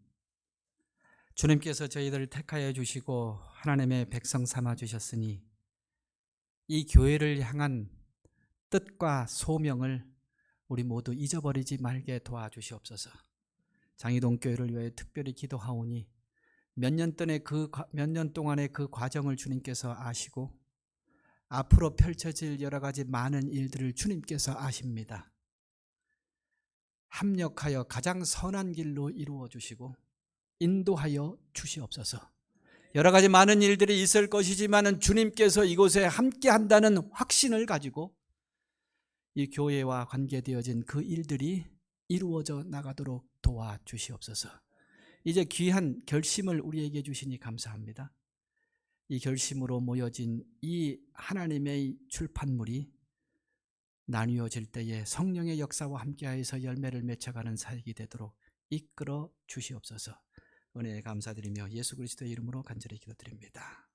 A: 주님께서 저희들을 택하여 주시고 하나님의 백성 삼아 주셨으니 이 교회를 향한 뜻과 소명을 우리 모두 잊어버리지 말게 도와주시옵소서. 장이동 교회를 위해 특별히 기도하오니 몇 년 동안의 그 과정을 주님께서 아시고 앞으로 펼쳐질 여러 가지 많은 일들을 주님께서 아십니다. 합력하여 가장 선한 길로 이루어 주시고 인도하여 주시옵소서. 여러 가지 많은 일들이 있을 것이지만 주님께서 이곳에 함께 한다는 확신을 가지고 이 교회와 관계되어진 그 일들이 이루어져 나가도록 도와주시옵소서. 이제 귀한 결심을 우리에게 주시니 감사합니다. 이 결심으로 모여진 이 하나님의 출판물이 나뉘어질 때에 성령의 역사와 함께하여서 열매를 맺혀가는 사역이 되도록 이끌어 주시옵소서. 은혜에 감사드리며 예수 그리스도의 이름으로 간절히 기도드립니다.